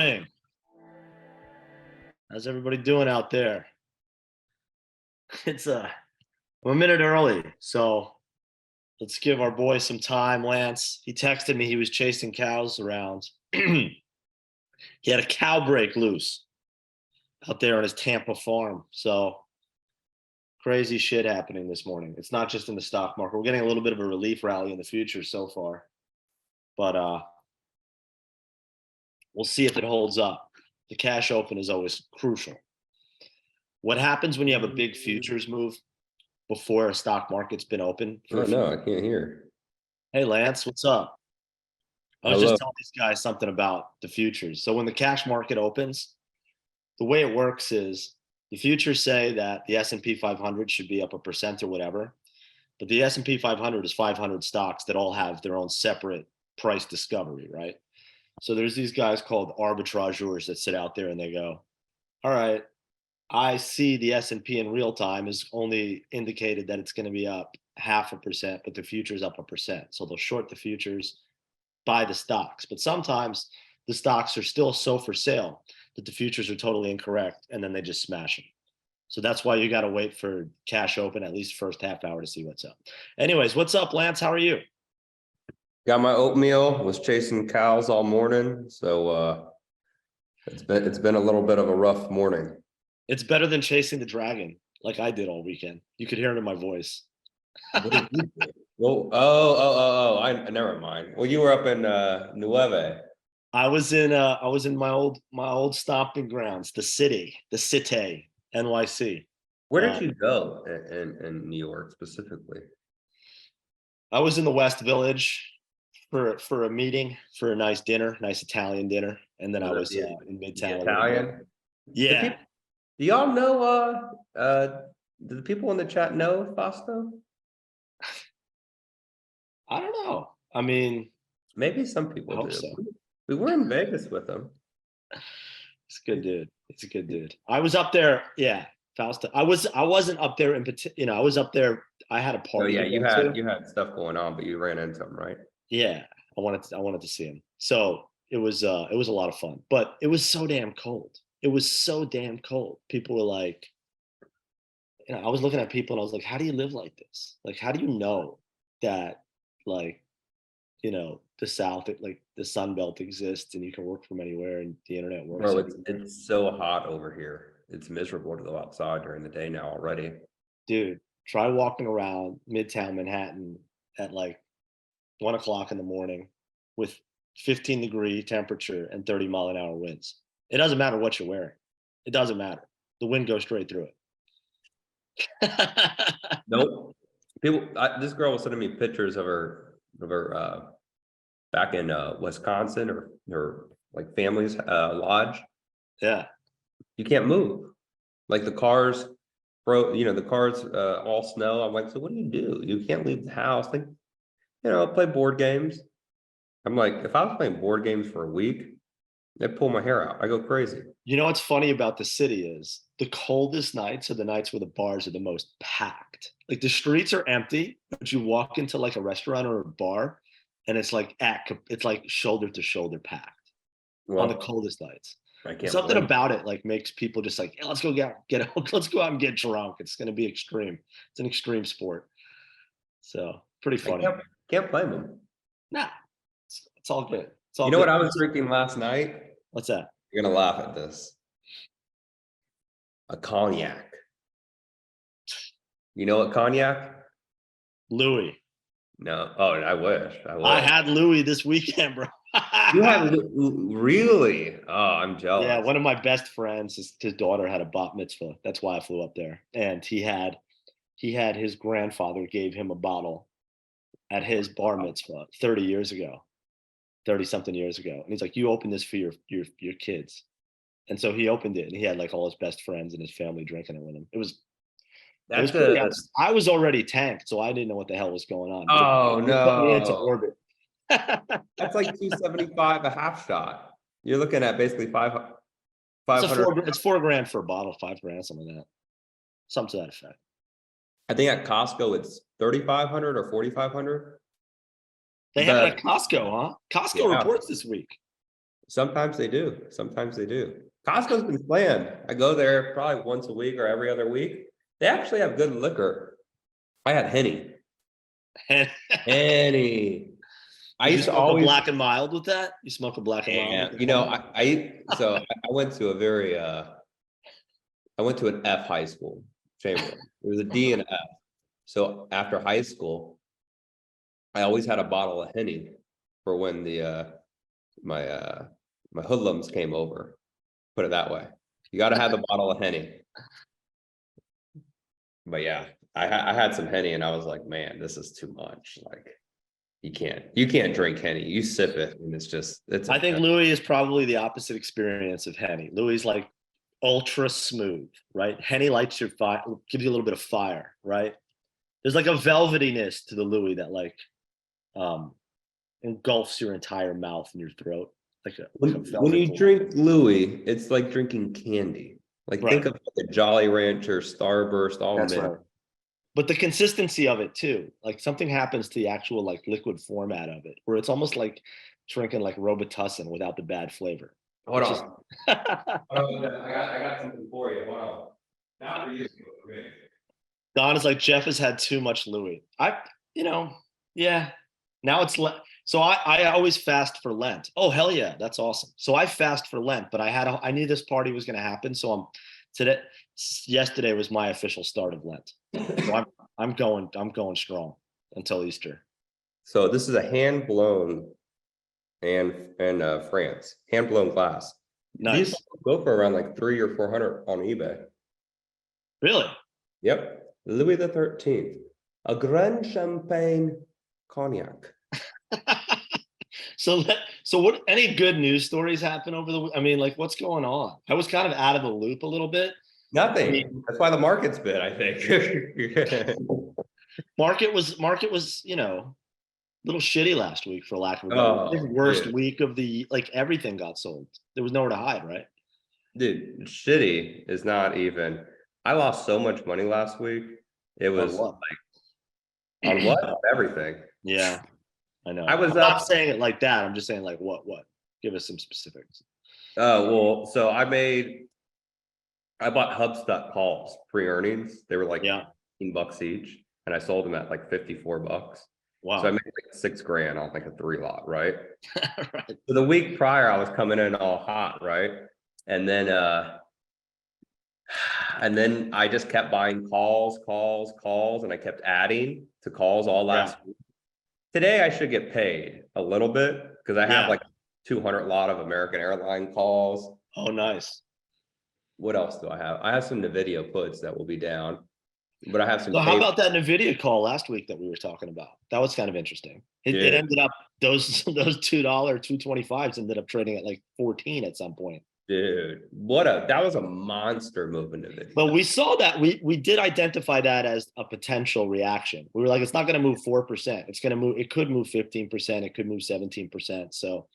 morning. How's everybody doing out there? It's we're a minute early, so let's give our boy some time. Lance, he texted me he was chasing cows around. He had a cow break loose out there on his Tampa farm. So crazy shit happening this morning. It's not just in the stock market. We're getting a little bit of a relief rally in the future so far, but we'll see if it holds up. The cash open is always crucial. What happens when you have a big futures move before a stock market's been open? Oh, no, I can't hear. Hey, Lance, what's up? I was just telling these guys something about the futures. So when the cash market opens, the way it works is the futures say that the S&P 500 should be up 1% or whatever, but the S&P 500 is 500 stocks that all have their own separate price discovery, right? So there's these guys called arbitrageurs that sit out there and they go, all right, I see the S&P in real time has only indicated that it's going to be up 0.5%, but the future's up 1%. So they'll short the futures, buy the stocks. But sometimes the stocks are still so for sale that the futures are totally incorrect, and then they just smash them. So that's why you got to wait for cash open at least first half hour to see what's up. Anyways, what's up, Lance? How are you? Got my oatmeal, was chasing cows all morning. So it's been a little bit of a rough morning. It's better than chasing the dragon like I did all weekend. You could hear it in my voice. Well, I never mind. Well, you were up in Nueve. I was in my old stomping grounds, the city, NYC. Where did you go in New York specifically? I was in the West Village for a meeting, for a nice dinner, nice Italian dinner, and then I was in Midtown. Italian? Yeah. Do y'all know do the people in the chat know Fausto? I don't know. I mean, maybe some people do. So. We were in Vegas with him. It's a good dude. It's a good dude. I was up there. Yeah, Fausto. I wasn't up there in particular. I was up there. I had a party. Oh yeah, you had stuff going on, but you ran into him, right? Yeah, I wanted to see him. So it was a lot of fun, but it was so damn cold. It was so damn cold. People were like, I was looking at people and I was like, how do you live like this? Like, how do you know that, like, the South, like the Sun Belt exists and you can work from anywhere and the internet works? Bro, it's so hot over here. It's miserable to go outside during the day now already. Dude, try walking around Midtown Manhattan at like 1 o'clock in the morning with 15-degree temperature and 30-mile-an-hour winds. It doesn't matter what you're wearing. It doesn't matter. The wind goes straight through it. Nope. This girl was sending me pictures of her back in Wisconsin or her like family's lodge. Yeah. You can't move. Like the cars, bro, the cars all snow. I'm like, so what do? You can't leave the house. Like, play board games. I'm like, if I was playing board games for a week, I'd pull my hair out. I go crazy. You know what's funny about the city is the coldest nights are the nights where the bars are the most packed. Like the streets are empty, but you walk into like a restaurant or a bar, and it's like shoulder to shoulder packed on the coldest nights. Something about it like makes people just like, let's go let's go out and get drunk. It's going to be extreme. It's an extreme sport. So pretty funny. Can't blame them. Nah, it's all good. It's all good. What I was drinking last night? What's that? You're gonna laugh at this. A cognac. You know what cognac? Louis. No. Oh, I wish. I had Louis this weekend, bro. You had really? Oh, I'm jealous. Yeah, one of my best friends, his daughter had a bat mitzvah. That's why I flew up there. And he had his grandfather gave him a bottle at his bar mitzvah 30 years ago. 30-something years ago. And he's like, you open this for your kids. And so he opened it and he had like all his best friends and his family drinking it with him. It was pretty honest. I was already tanked, so I didn't know what the hell was going on. Oh, no. Put me into orbit. That's like $275 a half shot. You're looking at basically $500. It's $4,000 for a bottle, $5,000, something like that. Something to that effect. I think at Costco it's $3,500 or $4,500. They have it at Costco, huh? Costco reports this week. Sometimes they do. Sometimes they do. Costco's been slammed. I go there probably once a week or every other week. They actually have good liquor. I had Henny. And Henny. I did you used to smoke a always, black and mild with that? You smoke a black and mild with and the you know, Henny? I went to a very I went to an F high school, Chamberlain. It was a D and F. So after high school, I always had a bottle of Henny for when the my my hoodlums came over. Put it that way. You got to have the bottle of Henny. But yeah, I had some Henny and I was like, man, this is too much. Like you can't drink Henny. You sip it and it's I think Louis is probably the opposite experience of Henny. Louis is like ultra smooth, right? Henny lights your fire, gives you a little bit of fire, right? There's like a velvetyness to the Louis that like um engulfs your entire mouth and your throat, like a when velvet you glove. drink Louis, it's like drinking candy. Like think Right. of like a Jolly Rancher, Starburst, all That's mint. right. But the consistency of it too, like something happens to the actual like liquid format of it, where it's almost like drinking like Robitussin without the bad flavor. Hold It's just on. I got something for you. Hold on. Not for you. For me. Don is like Jeff has had too much Louis. You know, yeah. Now it's so I always fast for Lent. Oh hell yeah, that's awesome. So I fast for Lent, but I knew this party was going to happen, so today. Yesterday was my official start of Lent. So I'm going strong until Easter. So this is a hand blown and France hand blown glass. These Nice. go for around like 300 or 400 on eBay. Really? Yep, Louis the 13th, a Grand Champagne cognac. so what? Any good news stories happen over the? I mean, like what's going on? I was kind of out of the loop a little bit. I Nothing. mean, That's why the market's bid, I think. market was a little shitty last week for lack of a better. I think Oh, worst dude. week of the like everything got sold. There was nowhere to hide, right? Dude, shitty is not even. I lost so much money last week. It On was what? on what? On everything. Yeah, I I know. was I'm not up. saying it like that. I'm just saying like what? What? Give us some specifics. Well, so I bought Hubspot calls pre-earnings. They were like Yeah. $15 each, and I sold them at like $54. So I Wow. made like $6,000 on like a 3 lot, right? Right. So the week prior, I was coming in all hot, right? And then I just kept buying calls, and I kept adding to calls all Yeah. last week. Today I should get paid a little bit because I have Yeah. like 200 lot of American airline calls. Oh, nice. What else do I have? I have some NVIDIA puts that will be down, but I have some So how tape. about that Nvidia call last week that we were talking about? That was kind of interesting. It Dude, ended up those $2 225s ended up trading at like 14 at some point. dude, that was a monster move in But NVIDIA. we saw that we did identify that as a potential reaction. We were like, it's not going to move 4%. It's going to move. It could move 15%. It could move 17%. So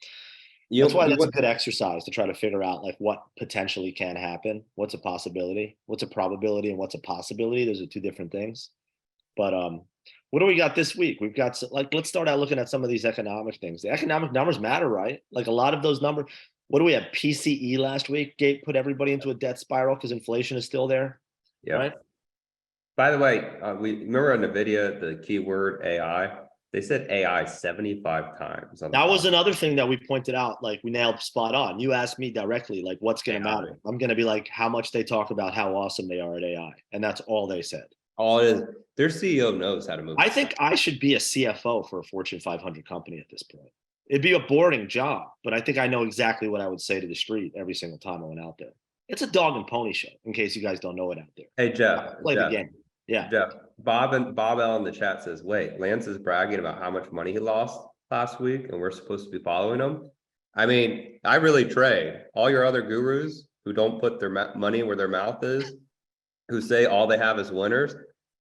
that's why You that's a want good exercise to try to figure out like what potentially can happen, what's a possibility, what's a probability, and what's a possibility. Those are two different things. But what do we got this week? We've got like let's start out looking at some of these economic things. The economic numbers matter, right? Like a lot of those numbers. What do we have? PCE last week. Gate put everybody into a debt spiral because inflation is still there, right? Yep. By the way, we remember on NVIDIA the keyword AI. They said AI 75 times on the That was top. another thing that we pointed out. Like we nailed spot on. You asked me directly, like, what's going to AI. matter? I'm going to be like, how much they talk about how awesome they are at AI, and that's all they said. All it is, their CEO knows how to move. I think I should be a CFO for a Fortune 500 company at this point. It'd be a boring job, but I think I know exactly what I would say to the street every single time I went out there. It's a dog and pony show, in case you guys don't know it out there. Hey Play the game. Yeah. Jeff, Bob L in the chat says, wait, Lance is bragging about how much money he lost last week, and we're supposed to be following him. I mean, I really trade. All your other gurus who don't put their money where their mouth is, who say all they have is winners.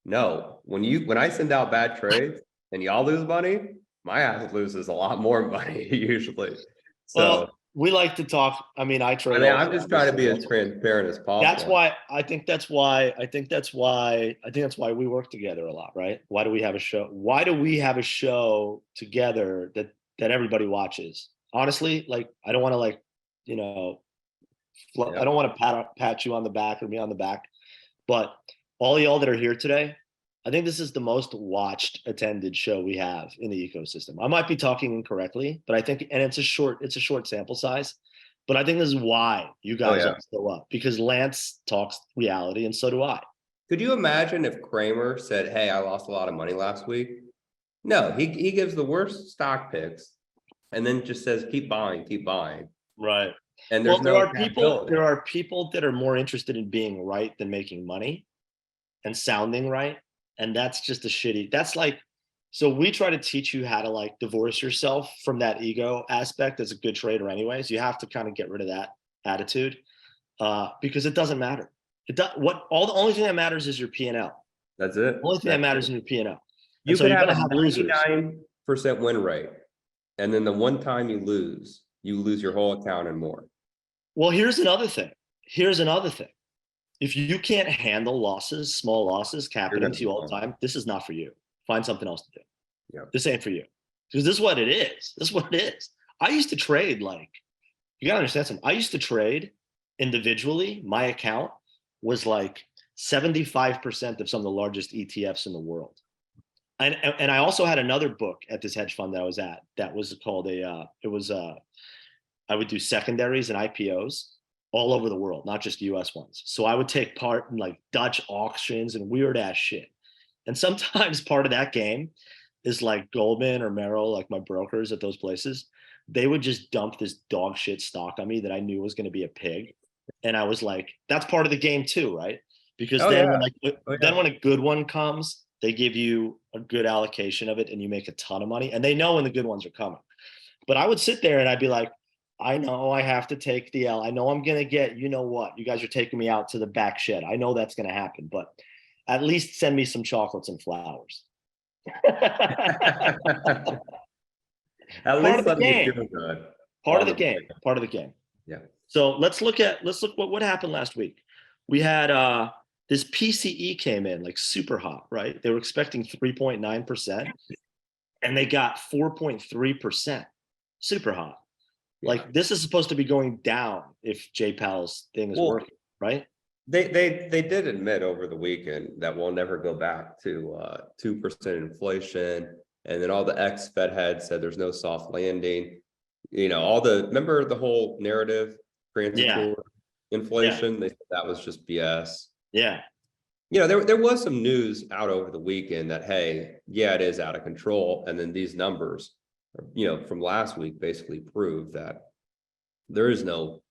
No, when I send out bad trades and y'all lose money, my ass loses a lot more money usually. So Well, we like to talk. I mean, I I trade mean, also. I'm just trying to be as transparent as That's possible. why I think that's why I think that's why I think that's why we work together a lot, right? Why do we have a show? Why do we have a show together that everybody watches? honestly, like, I don't want to like, you know, I Yeah. don't want to pat you on the back or me on the back, but all y'all that are here today, I think this is the most watched, attended show we have in the ecosystem. I might be talking incorrectly, but I think, and it's a short sample size, but I think this is why you Oh guys yeah. all show up, because Lance talks reality and so do I. Could you imagine if Kramer said, "Hey, I lost a lot of money last week"? No, he gives the worst stock picks, and then just says, keep buying," Right. and there's Well, no accountability. there are people that are more interested in being right than making money and sounding right. And that's just a shitty, that's like, so we try to teach you how to like divorce yourself from that ego aspect as a good trader anyways. You have to kind of get rid of that attitude because it doesn't matter. The only thing that matters is your P&L. That's it. The only thing that That's matters it. is your P&L. And You so could you're have going a to have losers. 99% win rate, and then the one time you lose your whole account and more. Well, here's another thing. Here's another thing. If you can't handle losses, small losses You're happening gonna to be you all the gone. time, this is not for you. Find something else to do. Yeah. This ain't for you. Because this is what it is. This is what it is. I used to trade like, you gotta understand something. I used to trade individually. My account was like 75% of some of the largest ETFs in the world. And I also had another book at this hedge fund that I was at that was called I would do secondaries and IPOs all over the world, not just US ones. So I would take part in like Dutch auctions and weird ass shit. And sometimes part of that game is like Goldman or Merrill, like my brokers at those places, they would just dump this dog shit stock on me that I knew was going to be a pig. And I was like, that's part of the game too, right? Because Oh yeah. Oh then yeah. when a good one comes, they give you a good allocation of it and you make a ton of money. And they know when the good ones are coming. But I would sit there and I'd be like, I know I have to take the L. I know I'm gonna get, you know what? You guys are taking me out to the back shed. I know that's gonna happen, but at least send me some chocolates and flowers. At Part of least the let me game. feel good Part of on the the game. play. Part of the game. Yeah. So let's look what happened last week. We had this PCE came in like super hot, right? They were expecting 3.9% and they got 4.3%. Super hot. Yeah. Like this is supposed to be going down if Jay Powell's thing is Well, working, right? they did admit over the weekend that we'll never go back to 2% inflation, and then all the ex-Fed heads said there's no soft landing. Remember the whole narrative, Yeah, transitory yeah, inflation? They said that was just BS. yeah. There was some news out over the weekend that, hey, yeah, it is out of control, and then these numbers, from last week basically prove that there is no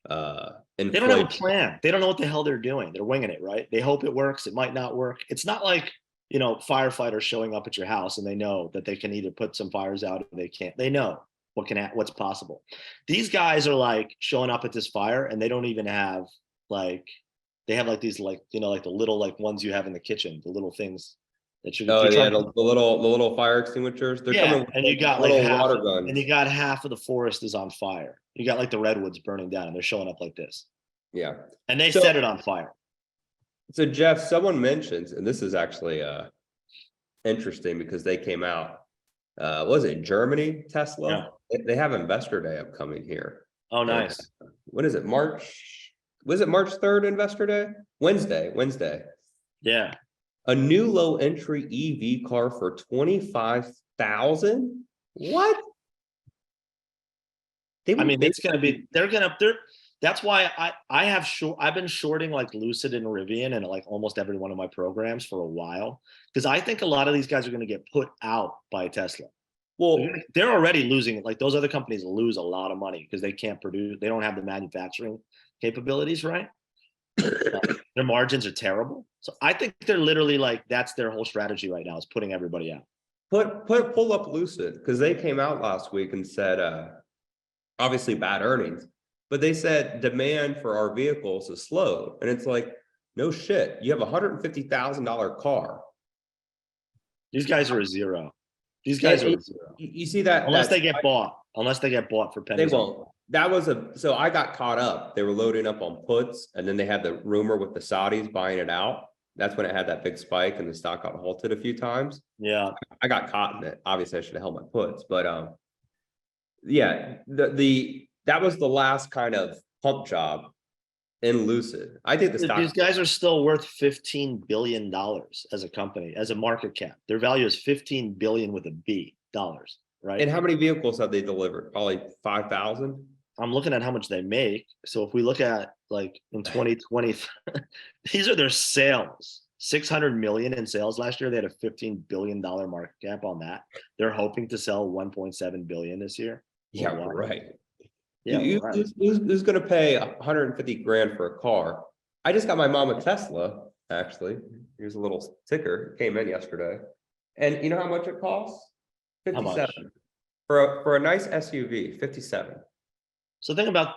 They don't have a inflation. plan. They don't know what the hell they're doing. They're winging it, right? They hope it works. It might not work. It's not like, firefighters showing up at your house and they know that they can either put some fires out or they can't. They know what's possible. These guys are like showing up at this fire and they don't even have like they have like these like the little like ones you have in the kitchen, the little things that Oh they're yeah, trying the little fire extinguishers. They're coming yeah, with and you got like little water and you guns. got half of the forest is on fire. You got like the redwoods burning down and they're showing up like this. Yeah. And they So set it on fire. so Jeff, someone mentions, and this is actually interesting because they came out. Was it Germany? Yeah. Tesla. They have Investor Day upcoming here. Oh, And nice. what is it? March? Was it March 3rd? Investor Day. Wednesday. Yeah. A new low entry EV car for 25,000. What? They I will mean, it's gonna basically. be that's why I've been shorting like Lucid and Rivian and like almost every one of my programs for a while. Because I think a lot of these guys are gonna get put out by Tesla. Well, They're already losing it. Like those other companies lose a lot of money because they can't produce, they don't have the manufacturing capabilities, right? Their margins are terrible. So I think they're literally like that's their whole strategy right now is putting everybody out. pull up Lucid because they came out last week and said obviously bad earnings, but they said demand for our vehicles is slow. And it's like, no shit. You have $150,000 car. These guys are a zero. These And, guys are a zero. you see that Unless that's they get bought. Unless they get bought for they pennies on. won't. That was so I got caught up. They were loading up on puts, and then they had the rumor with the Saudis buying it out. That's when it had that big spike and the stock got halted a few times. Yeah. I got caught in it. Obviously, I should have held my puts, but yeah, that was the last kind of pump job in Lucid. I think the These stock, guys are still worth $15 billion as a company, as a market cap. Their value is 15 billion with a B dollars, right? and how many vehicles have they delivered? Probably 5,000. I'm looking at how much they make. So if we look at like in 2020, these are their sales. 600 million in sales last year. They had a $15 billion market cap on that. They're hoping to sell 1.7 billion this year. Yeah, worldwide. right. Yeah, right. Who's going to pay 150 grand for a car? I just got my mom a Tesla, actually. Here's a little ticker. It came in yesterday. And you know how much it costs? How 57. much? For a nice SUV, 57. So think about,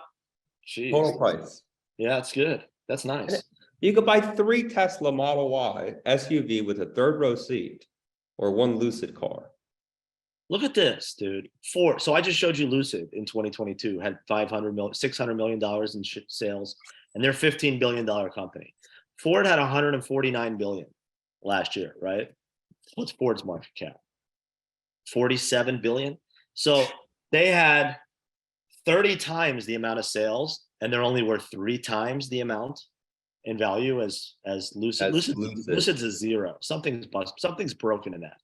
geez. Total price. Yeah, that's good. That's nice. You could buy 3 Tesla Model Y SUV with a 3rd row seat or 1 Lucid car. Look at this, dude. Ford. So I just showed you Lucid in 2022 had 500 million, $600 million in sales, and they're $15 billion company. Ford had 149 billion last year, right? What's Ford's market cap? 47 billion. So they had 30 times the amount of sales, and they're only worth 3 times the amount in value as Lucid. Lucid's a zero. Something's broken in that.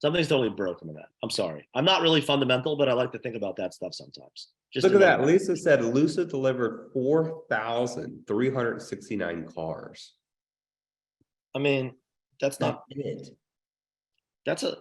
Something's totally broken in that. I'm sorry. I'm not really fundamental, but I like to think about that stuff sometimes. Just look at that. Lisa said Lucid delivered 4,369 cars. I mean, that's not it. That's a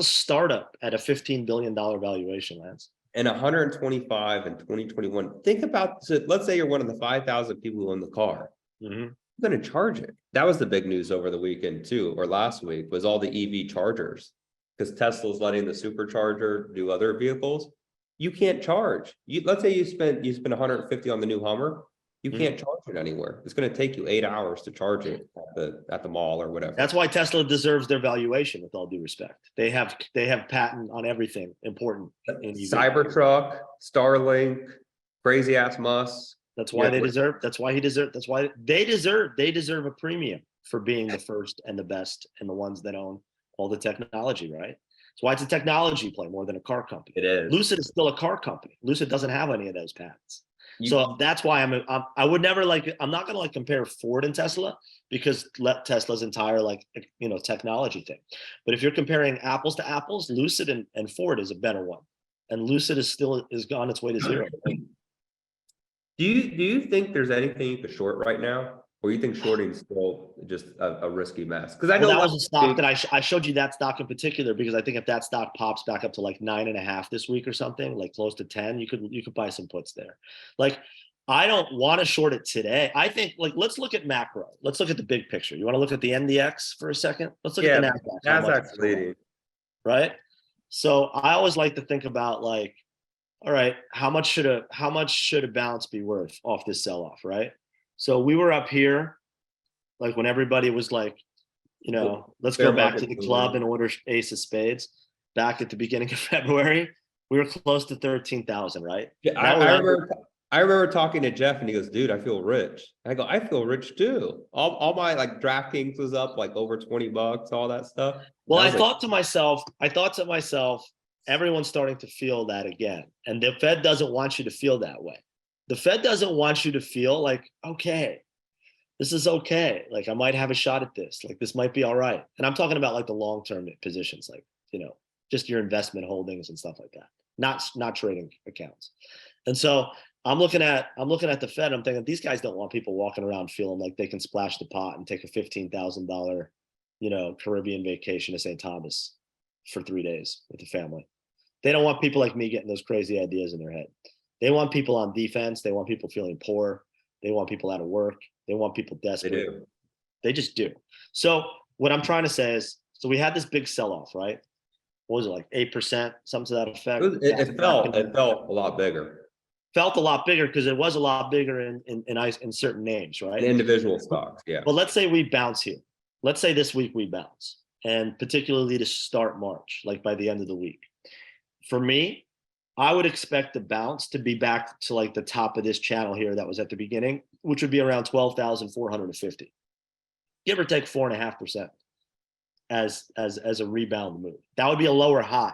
startup at a $15 billion valuation, Lance. And 125 in 2021. Think about, so let's say you're one of the 5,000 people who own the car. Mm-hmm. You're going to charge it. That was the big news over the weekend too, or last week, was all the EV chargers. Because Tesla's letting the supercharger do other vehicles. You can't charge. Let's say you spend 150 on the new Hummer. You can't charge it anywhere. It's going to take you 8 hours to charge it at the mall or whatever. That's why Tesla deserves their valuation, with all due respect. They have patent on everything important in EV. Cybertruck, Starlink, crazy ass Musk. That's why they deserve. That's why they deserve a premium for being the first and the best and the ones that own all the technology, right? That's why it's a technology play more than a car company. It is. Lucid is still a car company. Lucid doesn't have any of those patents. So that's why I would never I'm not going to compare Ford and Tesla, because Tesla's entire technology thing. But if you're comparing apples to apples, Lucid and Ford is a better one. And Lucid is on its way to zero. Do you think there's anything you could short right now? Or you think shorting is still just a risky mess? Because I know that was a stock that I showed you, that stock in particular, because I think if that stock pops back up to 9.5 this week or something, close to 10, you could buy some puts there. I don't want to short it today. I think let's look at macro. Let's look at the big picture. You want to look at the NDX for a second? Let's look at the Nasdaq. Nasdaq's leading, right? So I always like to think about all right, how much should a bounce be worth off this sell-off, right? So we were up here, when everybody was let's go back to the club and order ace of spades back at the beginning of February. We were close to 13,000, right? Yeah, I remember talking to Jeff and he goes, dude, I feel rich. And I go, I feel rich too. All my DraftKings was up over $20, all that stuff. Well, I thought to myself, everyone's starting to feel that again. And the Fed doesn't want you to feel that way. The Fed doesn't want you to feel okay, this is okay. I might have a shot at this. This might be all right. And I'm talking about the long-term positions, just your investment holdings and stuff like that, not trading accounts. And so I'm looking at the Fed. I'm thinking these guys don't want people walking around feeling like they can splash the pot and take a $15,000, Caribbean vacation to St. Thomas for 3 days with the family. They don't want people like me getting those crazy ideas in their head. They want people on defense. They want people feeling poor. They want people out of work. They want people desperate. They do. They just do. So what I'm trying to say is, so we had this big sell-off, right? What was it, 8%, something to that effect? It felt a lot bigger. Felt a lot bigger because it was a lot bigger in certain names, right? In individual stocks, yeah. But let's say we bounce here. Let's say this week we bounce, and particularly to start March, by the end of the week. For me, I would expect the bounce to be back to the top of this channel here that was at the beginning, which would be around 12,450, give or take 4.5% as a rebound move. That would be a lower high.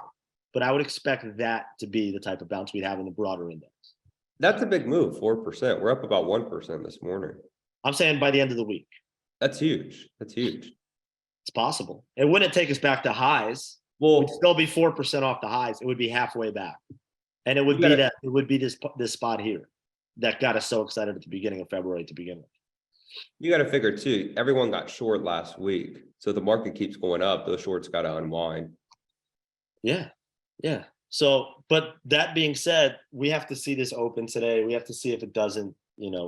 but I would expect that to be the type of bounce we'd have in the broader index. That's a big move, 4%. We're up about 1% this morning. I'm saying by the end of the week. That's huge. That's huge. It's possible. It wouldn't take us back to highs. Well, We'd still be 4% off the highs. It would be halfway back. And it would be this spot here that got us so excited at the beginning of February to begin with. you got to figure too, everyone got short last week. So the market keeps going up, those shorts got to unwind. Yeah. Yeah. So, but that being said, we have to see this open today. We have to see if it doesn't,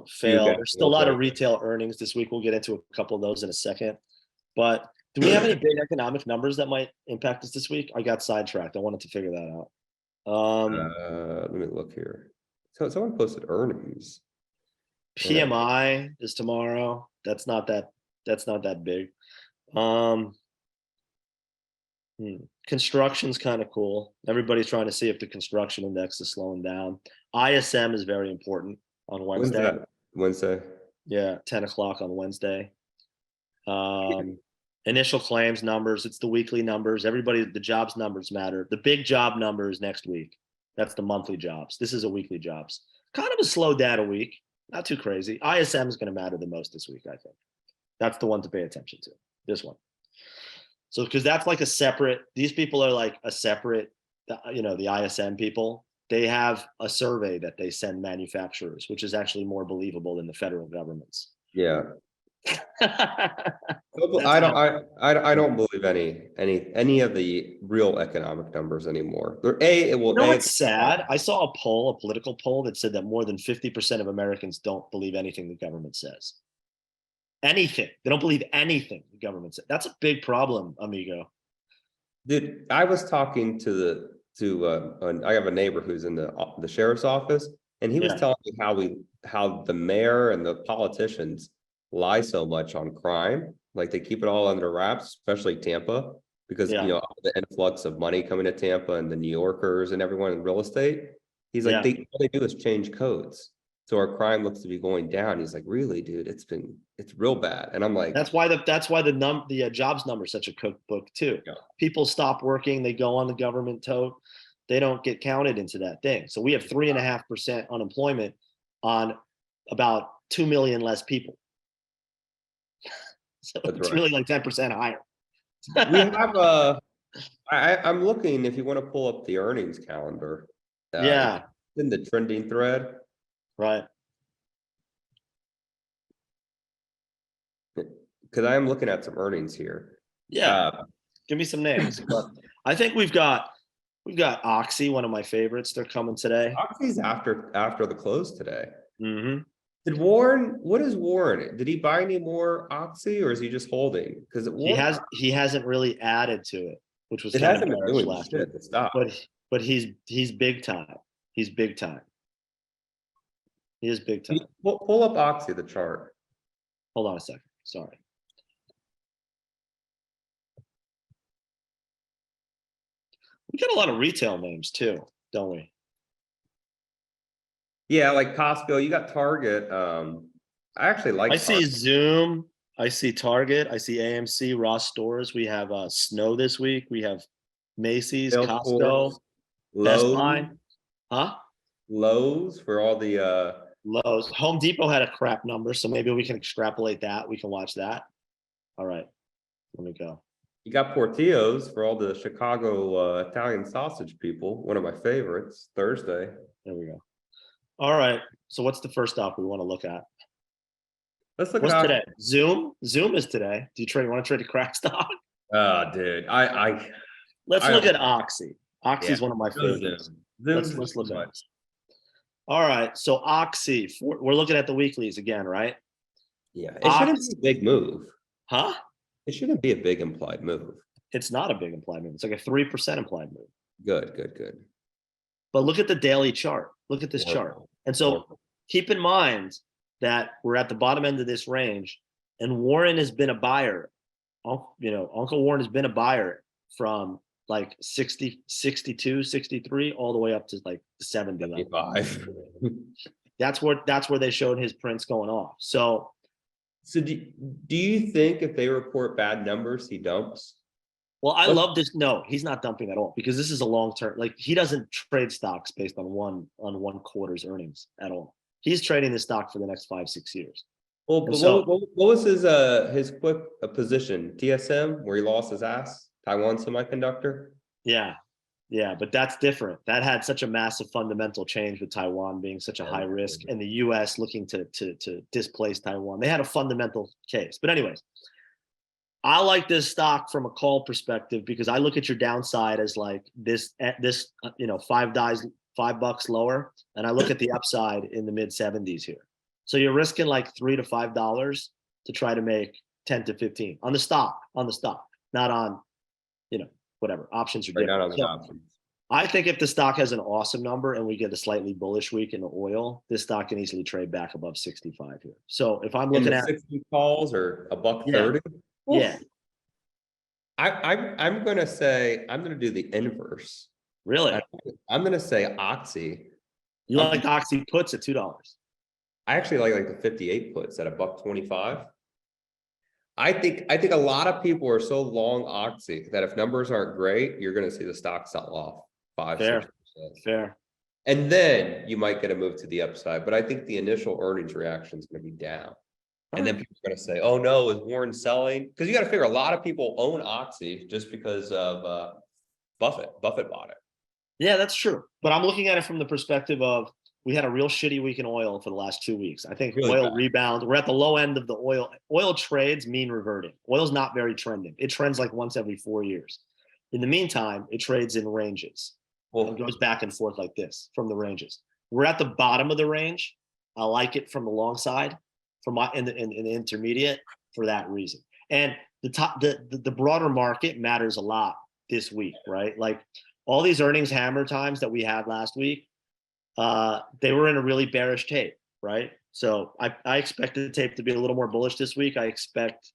fail. There's still a lot of retail earnings this week. We'll get into a couple of those in a second. But do we have any big economic numbers that might impact us this week? I got sidetracked. I wanted to figure that out. Let me look here. So someone posted earnings. PMI is tomorrow. That's not that big. Construction's kind of cool. Everybody's trying to see if the construction index is slowing down. ISM is very important on Wednesday. Wednesday. Yeah, 10 o'clock on Wednesday. Initial claims numbers. It's the weekly numbers. The jobs numbers matter. The big job number is next week. That's the monthly jobs. This is a weekly jobs. Kind of a slow data week. Not too crazy. ISM is going to matter the most this week, I think. That's the one to pay attention to. This one. So, because that's like a separate, these people are like a separate, the ISM people, they have a survey that they send manufacturers, which is actually more believable than the federal government's. Yeah. I don't believe any of the real economic numbers anymore. It's sad. I saw a political poll that said that more than 50% of Americans don't believe anything the government says. Anything. They don't believe anything the government says. That's a big problem, amigo. Dude, I was talking to I have a neighbor who's in the sheriff's office, and he was telling me how the mayor and the politicians lie so much on crime. Like they keep it all under wraps, especially Tampa, because the influx of money coming to Tampa and the New Yorkers and everyone in real estate. He's like, all they do is change codes. So our crime looks to be going down. He's like, really, dude, it's real bad. And I'm like, that's why the jobs number is such a cookbook too. Yeah. People stop working, they go on the government tote, they don't get counted into that thing. So we have 3.5% unemployment on about 2 million less people. So it's really like 10% higher. We have I'm looking, if you want to pull up the earnings calendar. It's in the trending thread. Right. Because I am looking at some earnings here. Yeah. Give me some names. But I think we've got OXY, one of my favorites. They're coming today. OXY's after the close today. Mm-hmm. What is Warren? Did he buy any more OXY, or is he just holding? Because he hasn't really added to it, which was it kind hasn't of been doing last shit. But he's big time. He's big time. He is big time. Pull up OXY, the chart. Hold on a second. Sorry. We got a lot of retail names too, don't we? Yeah, like Costco. You got Target. I actually like. I see Zoom. I see Target. I see AMC, Ross Stores. We have Snow this week. We have Macy's, Costco, Best Buy. Huh? Lowe's for all the Lowe's. Home Depot had a crap number, so maybe we can extrapolate that. We can watch that. All right, let me go. You got Portillo's for all the Chicago Italian sausage people. One of my favorites. Thursday. There we go. All right. So what's the first stop we want to look at? Let's look at today. Zoom. Zoom is today. Do you want to trade a crack stock? Dude, Let's look at OXY. OXY is one of my favorites. Let's look at it. All right. So OXY. We're looking at the weeklies again, right? Yeah. It shouldn't be a big move. Huh? It shouldn't be a big implied move. It's not a big implied move. It's like a 3% implied move. Good. But look at the daily chart. Look at this chart. And so keep in mind that we're at the bottom end of this range, and Warren has been a buyer. Uncle Warren has been a buyer from like 60, 62, 63, all the way up to like 70. 75. That's where they showed his prints going off. So do you think if they report bad numbers, he dumps? Well, I love this. No, he's not dumping at all because this is a long term. Like he doesn't trade stocks based on one quarter's earnings at all. He's trading the stock for the next 5-6 years. Well, And but so what was his quick position? TSM, where he lost his ass? Taiwan Semiconductor? yeah, yeah, but that's different. That had such a massive fundamental change with Taiwan being such a high risk and the US looking to displace Taiwan. They had a fundamental case. But anyways, I like this stock from a call perspective because I look at your downside as like this $5 lower, and I look at the upside in the mid 70s here. So you're risking like $3 to $5 to try to make 10 to 15 on the stock, not on whatever options are Right, not different. on the So options. I think if the stock has an awesome number and we get a slightly bullish week in the oil, this stock can easily trade back above 65 here. So if I'm In looking the at 60 calls or a buck yeah, 30. yeah, I'm gonna say I'm gonna do the inverse. really, I'm gonna say OXY. you like Oxy puts at $2. I actually like the 58 puts at a buck 25. I think a lot of people are so long OXY that if numbers aren't great, you're gonna see the stock sell off 5-6%. Fair. And then you might get a move to the upside. But I think the initial earnings reaction is gonna be down. And then people are going to say, oh no, is Warren selling? Because you got to figure a lot of people own OXY just because of Buffett. Buffett bought it. Yeah, that's true. But I'm looking at it from the perspective of we had a real shitty week in oil for the last 2 weeks. I think Really oil bad. rebound. We're at the low end of the oil. Oil trades mean reverting. Oil's not very trending. It trends like once every 4 years. In the meantime, it trades in ranges. It goes back and forth like this from the ranges. We're at the bottom of the range. I like it from the long side, from my in the intermediate for that reason. And the broader market matters a lot this week, right? Like all these earnings hammer times that we had last week, they were in a really bearish tape, right? So I expect the tape to be a little more bullish this week. I expect,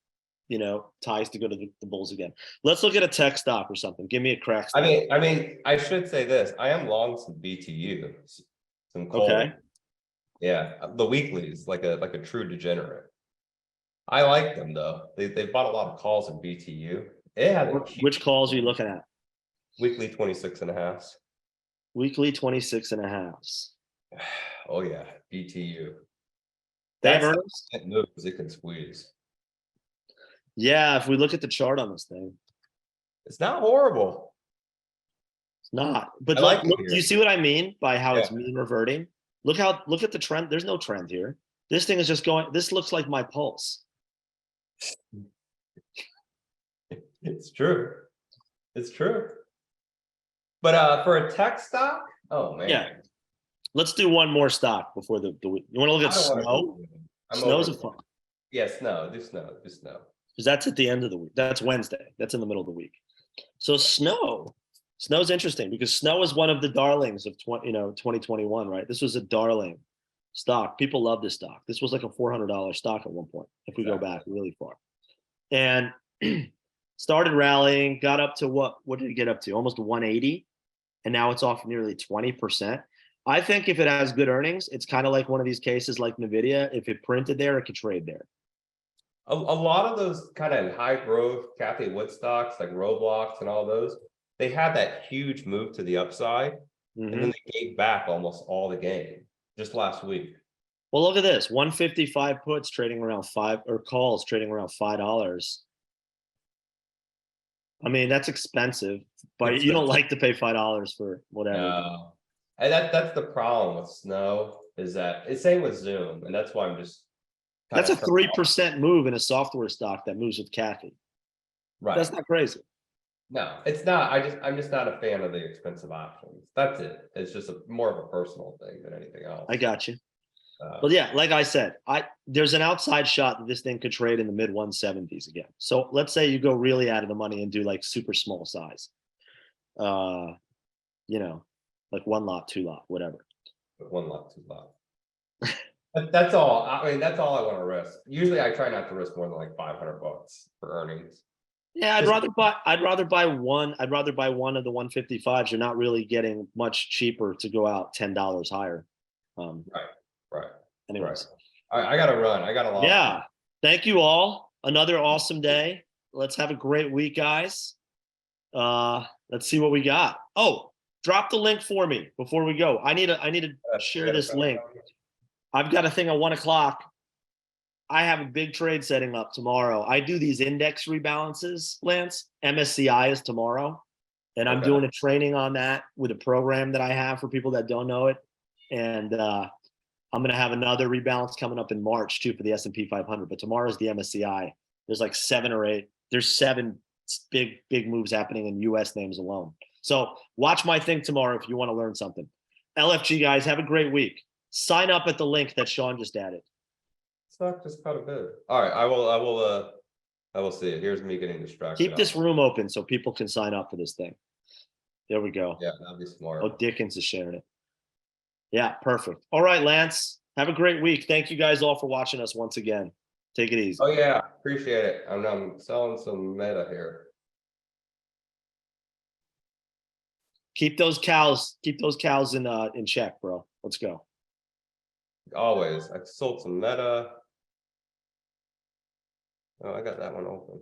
ties to go to the bulls again. Let's look at a tech stock or something. Give me a crack stock. I mean, I should say this. I am long some BTU, some coal. Okay. Yeah, the weeklies, like a true degenerate. I like them though. They bought a lot of calls in BTU. It had Which calls are you looking at? weekly 26.5. Weekly 26.5. Oh yeah, BTU. They have That's earnings? it moves, it can squeeze. Yeah, if we look at the chart on this thing, It's not horrible. it's not. But I like it look, here. do you see what I mean by how it's Yeah. mean reverting? Look at the trend. There's no trend here. This thing is just going. This looks like my pulse. It's true. It's true. But for a tech stock, oh man. Yeah. Let's do one more stock before the week. You want to look at snow? Snow's a fun. Yeah, snow. Do snow. Because that's at the end of the week. That's Wednesday. That's in the middle of the week. So snow's interesting because snow is one of the darlings of 2021, right? This was a darling stock. People love this stock. This was like a $400 stock at one point, if we go back really far. And started rallying, got up to what did it get up to? Almost 180. And now it's off nearly 20%. I think if it has good earnings, it's kind of like one of these cases like NVIDIA. If it printed there, it could trade there. A lot of those kind of high growth Kathy Wood stocks like Roblox and all those, they had that huge move to the upside, and then they gave back almost all the gain just last week. Well, look at this: 155 puts trading around calls trading around $5. I mean, that's expensive, but you don't like to pay $5 for whatever. No. And that's the problem with snow is that it's same with Zoom, and that's why I'm just. That's a 3% move in a software stock that moves with Kathy. Right. That's not crazy. No, it's not. I'm just not a fan of the expensive options. That's it. It's just more of a personal thing than anything else. I got you. But yeah, like I said, there's an outside shot that this thing could trade in the mid 170s again. So let's say you go really out of the money and do like super small size. Like one lot, two lot, whatever. One lot, two lot. That's all. I mean, that's all I want to risk. Usually I try not to risk more than like $500 for earnings. Yeah, I'd rather buy one of the 155s. You're not really getting much cheaper to go out $10 higher. Right. Anyways. Right. I gotta run. I got a lot. Yeah. Thank you all. Another awesome day. Let's have a great week, guys. Let's see what we got. Oh, drop the link for me before we go. I need to share this link. I've got a thing at 1 o'clock. I have a big trade setting up tomorrow. I do these index rebalances, Lance. MSCI is tomorrow. And I'm doing a training on that with a program that I have for people that don't know it. And I'm going to have another rebalance coming up in March too for the S&P 500. But tomorrow's the MSCI. There's like 7 or 8. There's 7 big moves happening in U.S. names alone. So watch my thing tomorrow if you want to learn something. LFG guys, have a great week. Sign up at the link that Sean just added. Stock just got a bit. All right, I will see it. Here's me getting distracted. Keep this room open so people can sign up for this thing. There we go. Yeah, that'd be smart. Oh, Dickens is sharing it. Yeah, perfect. All right, Lance. Have a great week. Thank you guys all for watching us once again. Take it easy. Oh yeah, appreciate it. I'm selling some meta here. Keep those cows in check, bro. Let's go. Always. I sold some meta. Oh, I got that one open.